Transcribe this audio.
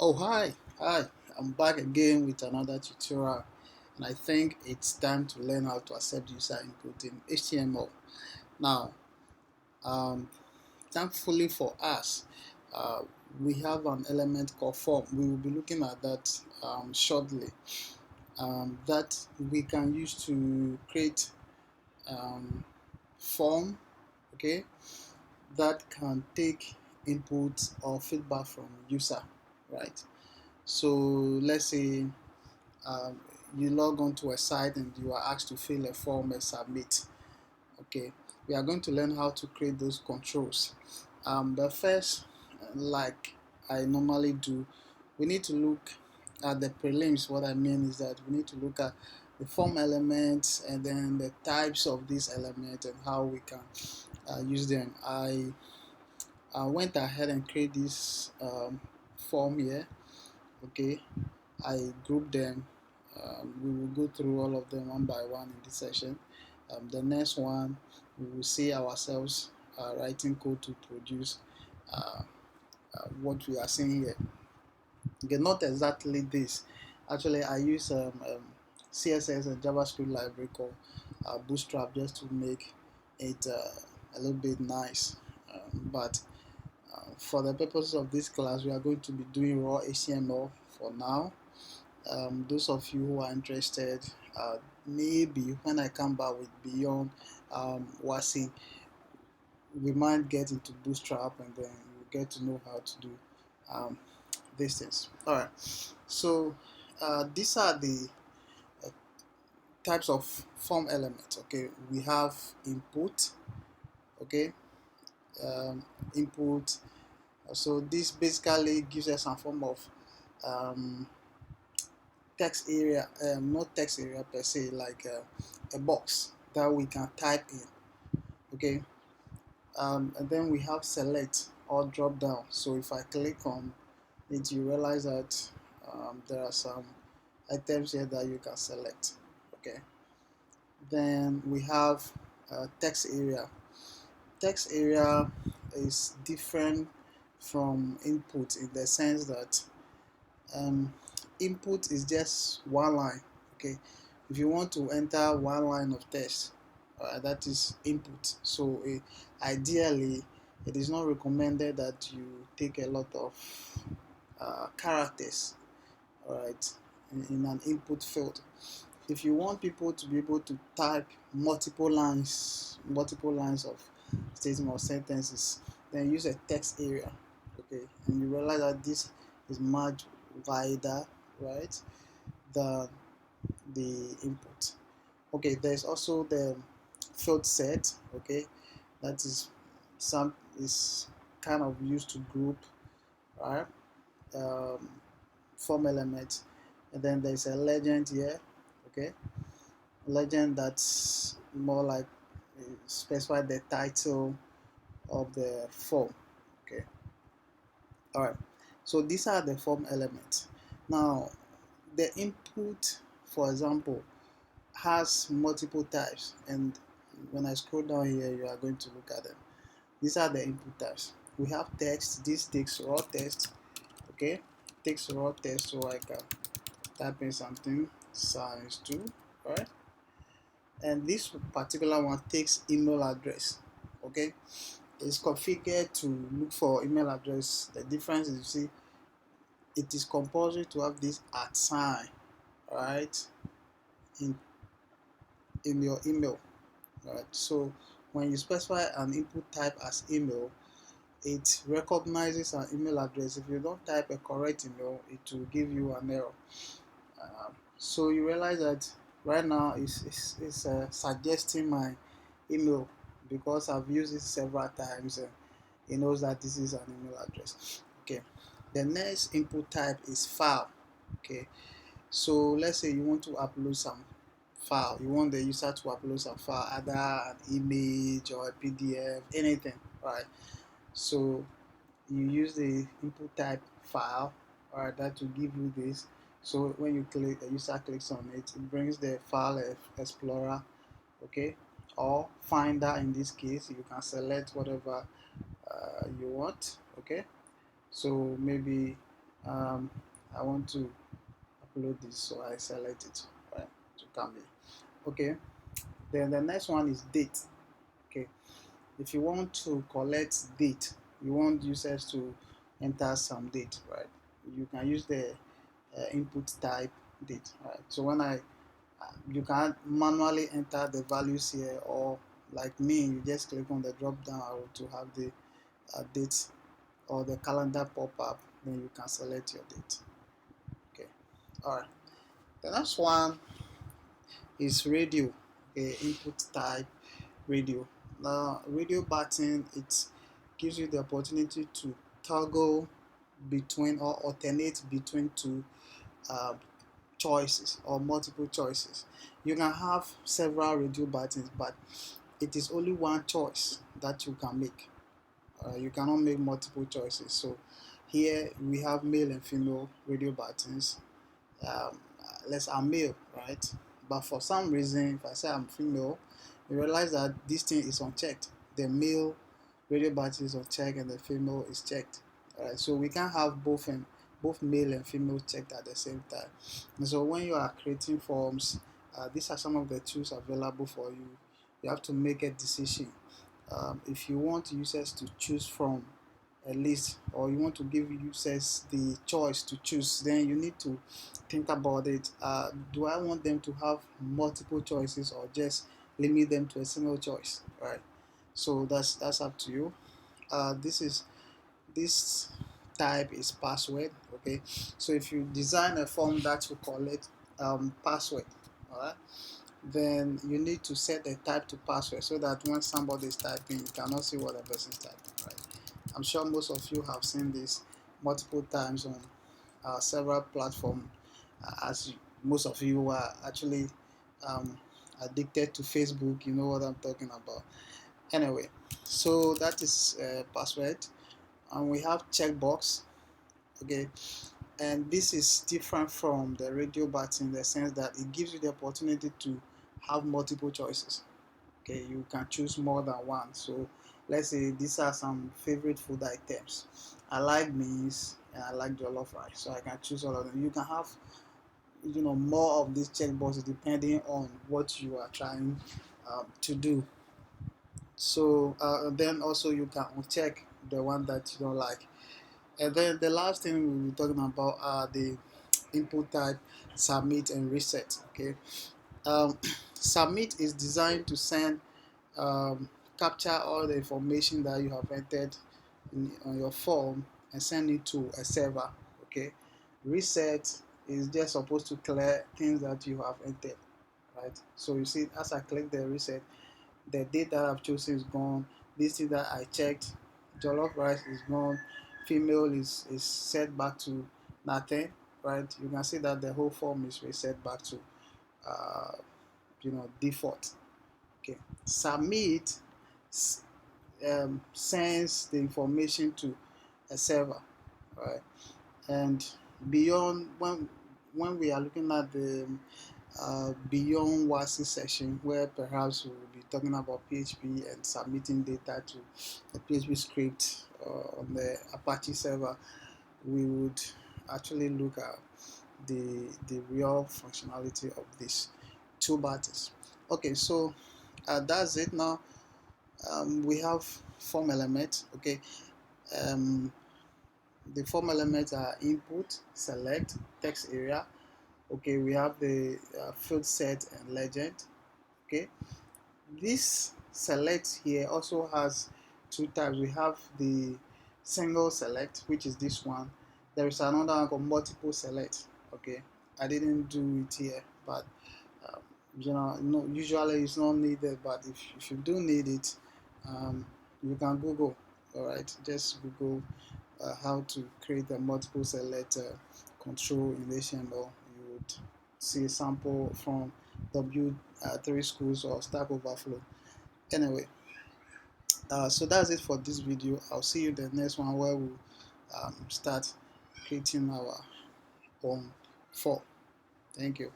Oh, hi, I'm back again with another tutorial, and I think it's time to learn how to accept user input in HTML. Now, um, thankfully for us, uh, we have an element called form. We will be looking at that shortly. That we can use to create um, form, okay, that can take input or feedback from user, right? So let's say um, you log on to a site and you are asked to fill a form and submit. Okay, we are going to learn how to create those controls. But first, like I normally do, we need to look at the prelims. What I mean is that we need to look at the form elements and then the types of these elements and how we can use them. I went ahead and create this form here. Okay, I group them. We will go through all of them one by one in this session. The next one, we will see ourselves writing code to produce uh, what we are seeing here. Okay, not exactly this. Actually, I use CSS and JavaScript library called Bootstrap just to make it a little bit nice. But for the purposes of this class, we are going to be doing raw HTML for now. Those of you who are interested, maybe when I come back with Beyond WASI, we might get into Bootstrap and then you get to know how to do um, these things. All right, so these are the uh, types of form elements. Okay, we have input. Okay, um, input. So this basically gives us some form of um, text area, not text area per se, like a box that we can type in. Okay, and then we have select or drop down. So if I click on it, you realize that there are some items here that you can select. Okay, then we have text area. Text area is different from input in the sense that um, input is just one line. Okay, if you want to enter one line of text, that is input. So ideally it is not recommended that you take a lot of characters, all right, in an input field. If you want people to be able to type multiple lines of statement or sentences, then use a text area. Okay, and you realize that this is much wider, right, than the input. Okay, there's also the field set. Okay, that is kind of used to group, right, um, form elements. And then there's a legend here. Okay, legend that's more like specify the title of the form. Okay, all right, so these are the form elements. Now the input, for example, has multiple types, and when I scroll down here you are going to look at them. These are the input types. We have text. This takes raw text. Okay, takes raw text, so I can type in something science 2, right? And this particular one takes email address. Okay, it's configured to look for email address. The difference is, you see, it is compulsory to have this at sign, right, in your email. Right, so when you specify an input type as email, it recognizes an email address. If you don't type a correct email, it will give you an error. So you realize that right now it's suggesting my email because I've used it several times, and it knows that this is an email address. Okay, the next input type is file. Okay, so let's say you want to upload some file. You want the user to upload some file, either an image or a PDF, anything, right? So you use the input type file, or that will give you this. So when you click, the user clicks on it, it brings the file explorer. Okay, or finder. In this case, you can select whatever you want. Okay, so maybe um, I want to upload this, so I select it, right, to come here. Okay, then the next one is date. Okay, if you want to collect date, you want users to enter some date, right, you can use the input type date, right. So when you can manually enter the values here, or like me, you just click on the drop down arrow to have the date or the calendar pop up, then you can select your date. Okay, all right. The next one is radio. Okay, input type radio. Now, radio button, it gives you the opportunity to toggle between or alternate between two uh, choices or multiple choices. You can have several radio buttons, but it is only one choice that you can make. You cannot make multiple choices. So here we have male and female radio buttons. Let's I'm male, right? But for some reason, if I say I'm female, you realize that this thing is unchecked. The male radio button is unchecked and the female is checked. Alright, so we can have both male and female checked at the same time. And so when you are creating forms, these are some of the tools available for you. You have to make a decision. If you want users to choose from a list, or you want to give users the choice to choose, then you need to think about it. Do I want them to have multiple choices, or just limit them to a single choice, right? So that's up to you. This type is password. Okay, so if you design a form that will collect password, all right, then you need to set a type to password, so that when somebody is typing, you cannot see what the person is typing, right? I'm sure most of you have seen this multiple times on several platforms, as most of you are actually um, addicted to Facebook. You know what I'm talking about. Anyway, so that is password, and we have checkbox. Okay, and this is different from the radio button in the sense that it gives you the opportunity to have multiple choices. Okay, you can choose more than one. So let's say these are some favorite food items. I like beans and I like jollof rice, so I can choose all of them. You can have, more of these checkboxes depending on what you are trying to do. So then also you can uncheck the one that you don't like. And then the last thing we'll be talking about are the input type, submit and reset. Okay, submit is designed to send capture all the information that you have entered on your form and send it to a server. Okay, reset is just supposed to clear things that you have entered, right? So you see, as I click the reset, the date that I've chosen is gone. This thing that I checked, jollof rice, is gone. Female is set back to nothing, right? You can see that the whole form is reset back to uh, default. Okay, submit sends the information to a server, right? And beyond, when we are looking at the beyond WASI section, where perhaps we will be talking about PHP and submitting data to a PHP script on the Apache server, we would actually look at the real functionality of these two buttons. Okay, so that's it. Now we have form element. Okay, um, the form elements are input, select, text area. Okay, we have the field set and legend. Okay, this select here also has two types. We have the single select, which is this one. There is another one called multiple select. Okay, I didn't do it here, but um, no, usually it's not needed. But if you do need it, um, you can Google. All right, just Google how to create a multiple select control in HTML. You would see a sample from W3 Schools or Stack Overflow. Anyway, so that's it for this video. I'll see you in the next one, where we'll start creating our own form. Thank you.